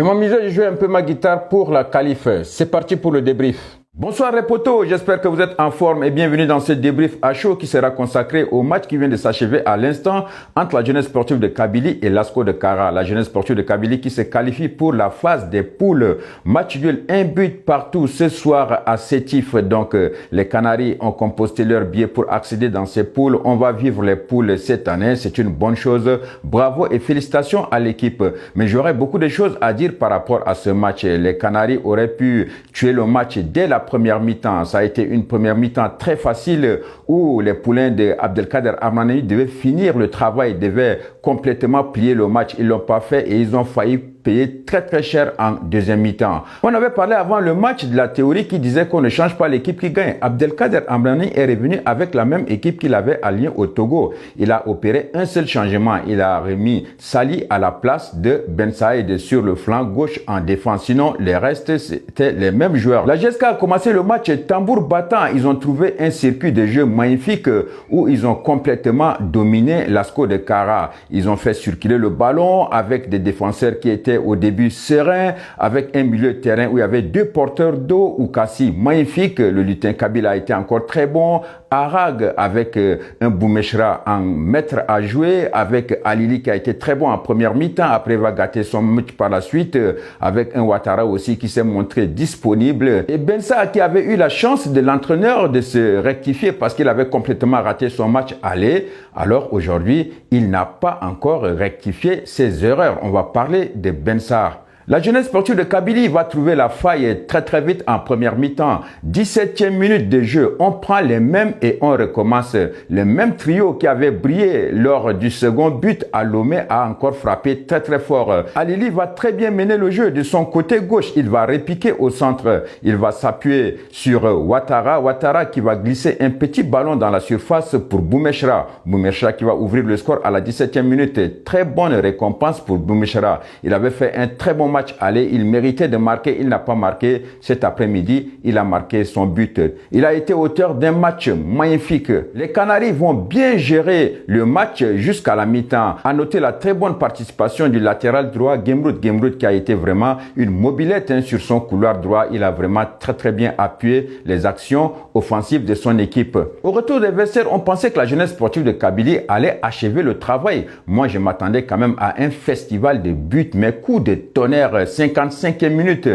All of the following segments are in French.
Je m'amusais à jouer un peu ma guitare pour la qualif. C'est parti pour le débrief. Bonsoir les potos, j'espère que vous êtes en forme et bienvenue dans ce débrief à chaud qui sera consacré au match qui vient de s'achever à l'instant entre la jeunesse sportive de Kabylie et l'ASCO de Kara. La jeunesse sportive de Kabylie qui se qualifie pour la phase des poules. Match nul, un but partout ce soir à Sétif. Donc les Canaries ont composté leur billet pour accéder dans ces poules. On va vivre les poules cette année, c'est une bonne chose. Bravo et félicitations à l'équipe. Mais j'aurais beaucoup de choses à dire par rapport à ce match. Les Canaries auraient pu tuer le match dès la première mi-temps. Ça a été une première mi-temps très facile où les poulains de Abdelkader Amrani devaient finir le travail, devaient complètement plier le match. Ils l'ont pas fait et ils ont failli payer très cher en deuxième mi-temps. On avait parlé avant le match de la théorie qui disait qu'on ne change pas l'équipe qui gagne. Abdelkader Amrani est revenu avec la même équipe qu'il avait alignée au Togo. Il a opéré un seul changement. Il a remis Sali à la place de Ben Saïd sur le flanc gauche en défense. Sinon, les restes, c'était les mêmes joueurs. La GSK a commencé le match tambour battant. Ils ont trouvé un circuit de jeu magnifique où ils ont complètement dominé l'ASCO de Kara. Ils ont fait circuler le ballon avec des défenseurs qui étaient au début serein, avec un milieu de terrain où il y avait deux porteurs d'eau, Oukassi magnifique, le lutin Kabyle a été encore très bon, Arag avec un Boumeshra en maître à jouer, avec Alili qui a été très bon en première mi-temps, après va gâter son match par la suite, avec un Ouattara aussi qui s'est montré disponible, et Bensa qui avait eu la chance de l'entraîneur de se rectifier parce qu'il avait complètement raté son match aller. Alors aujourd'hui, il n'a pas encore rectifié ses erreurs. On va parler de Bensa. La jeunesse sportive de Kabylie va trouver la faille très vite en première mi-temps. 17e minute de jeu, on prend les mêmes et on recommence. Le même trio qui avait brillé lors du second but à Lomé a encore frappé très fort. Alili va très bien mener le jeu de son côté gauche. Il va repiquer au centre. Il va s'appuyer sur Ouattara. Ouattara qui va glisser un petit ballon dans la surface pour Boumeshra. Boumeshra qui va ouvrir le score à la 17e minute. Très bonne récompense pour Boumeshra. Il avait fait un très bon match aller, il méritait de marquer, il n'a pas marqué. Cet après-midi, il a marqué son but. Il a été auteur d'un match magnifique. Les Canaries vont bien gérer le match jusqu'à la mi-temps. À noter la très bonne participation du latéral droit Gemrout qui a été vraiment une mobilette sur son couloir droit. Il a vraiment très bien appuyé les actions offensives de son équipe. Au retour des vestiaires, on pensait que la jeunesse sportive de Kabylie allait achever le travail. Moi, je m'attendais quand même à un festival de buts, mais coup de tonnerre. 55e minute,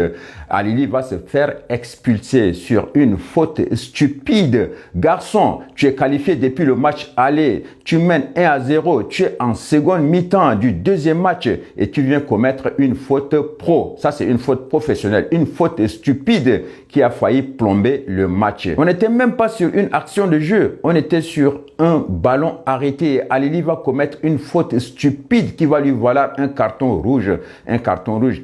Alili va se faire expulser sur une faute stupide. Garçon, tu es qualifié depuis le match aller, tu mènes 1-0, tu es en seconde mi-temps du deuxième match et tu viens commettre une faute pro. Ça, c'est une faute professionnelle, une faute stupide qui a failli plomber le match. On n'était même pas sur une action de jeu, on était sur un ballon arrêté. Alili va commettre une faute stupide qui va lui valoir un carton rouge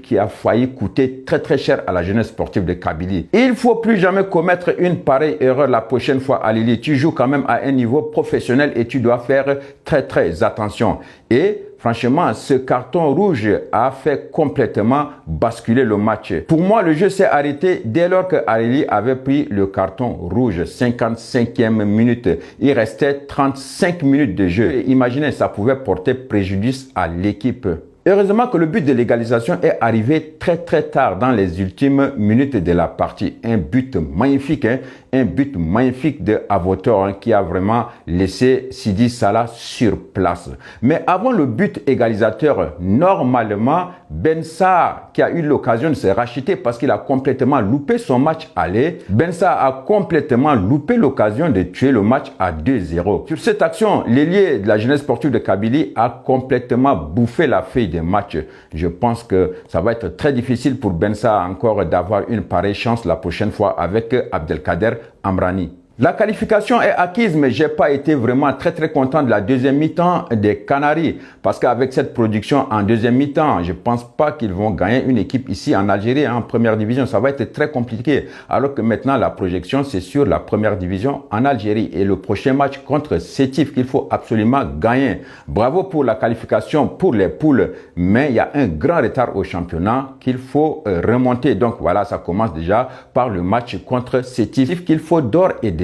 qui a failli coûter très cher à la jeunesse sportive de Kabylie. Il ne faut plus jamais commettre une pareille erreur la prochaine fois, Alili. Tu joues quand même à un niveau professionnel et tu dois faire très attention. Et franchement, ce carton rouge a fait complètement basculer le match. Pour moi, le jeu s'est arrêté dès lors que Alili avait pris le carton rouge. 55e minute. Il restait 35 minutes de jeu. Et imaginez, ça pouvait porter préjudice à l'équipe. Heureusement que le but de l'égalisation est arrivé très tard dans les ultimes minutes de la partie. Un but magnifique, un but magnifique de Avotor qui a vraiment laissé Sidi Salah sur place. Mais avant le but égalisateur, normalement, Bensa qui a eu l'occasion de se racheter parce qu'il a complètement loupé son match aller. Bensa a complètement loupé l'occasion de tuer le match à 2-0. Sur cette action, l'ailier de la jeunesse sportive de Kabylie a complètement bouffé la feuille des matchs. Je pense que ça va être très difficile pour Bensa encore d'avoir une pareille chance la prochaine fois avec Abdelkader Amrani. La qualification est acquise, mais j'ai pas été vraiment très content de la deuxième mi-temps des Canaries parce qu'avec cette production en deuxième mi-temps, je pense pas qu'ils vont gagner une équipe ici en Algérie en première division. Ça va être très compliqué. Alors que maintenant la projection c'est sur la première division en Algérie et le prochain match contre Sétif qu'il faut absolument gagner. Bravo pour la qualification pour les poules, mais il y a un grand retard au championnat qu'il faut remonter. Donc voilà, ça commence déjà par le match contre Sétif qu'il faut d'ores et déjà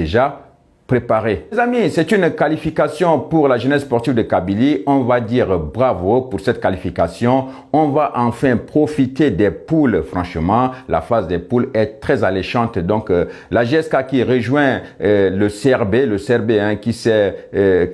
préparé. Les amis, c'est une qualification pour la jeunesse sportive de Kabylie. On va dire bravo pour cette qualification. On va enfin profiter des poules. Franchement, la phase des poules est très alléchante. Donc, la GSK qui rejoint le CRB hein, qui s'est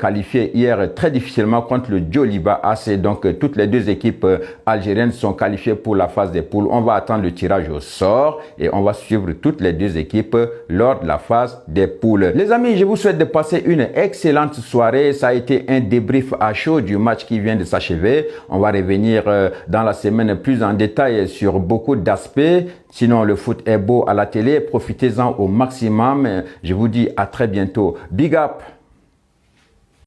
qualifié hier très difficilement contre le Djoliba AC. Donc, toutes les deux équipes algériennes sont qualifiées pour la phase des poules. On va attendre le tirage au sort et on va suivre toutes les deux équipes lors de la phase des poules. Les amis, je vous souhaite de passer une excellente soirée. Ça a été un débrief à chaud du match qui vient de s'achever. On va revenir dans la semaine plus en détail sur beaucoup d'aspects. Sinon, le foot est beau à la télé. Profitez-en au maximum. Je vous dis à très bientôt. Big up!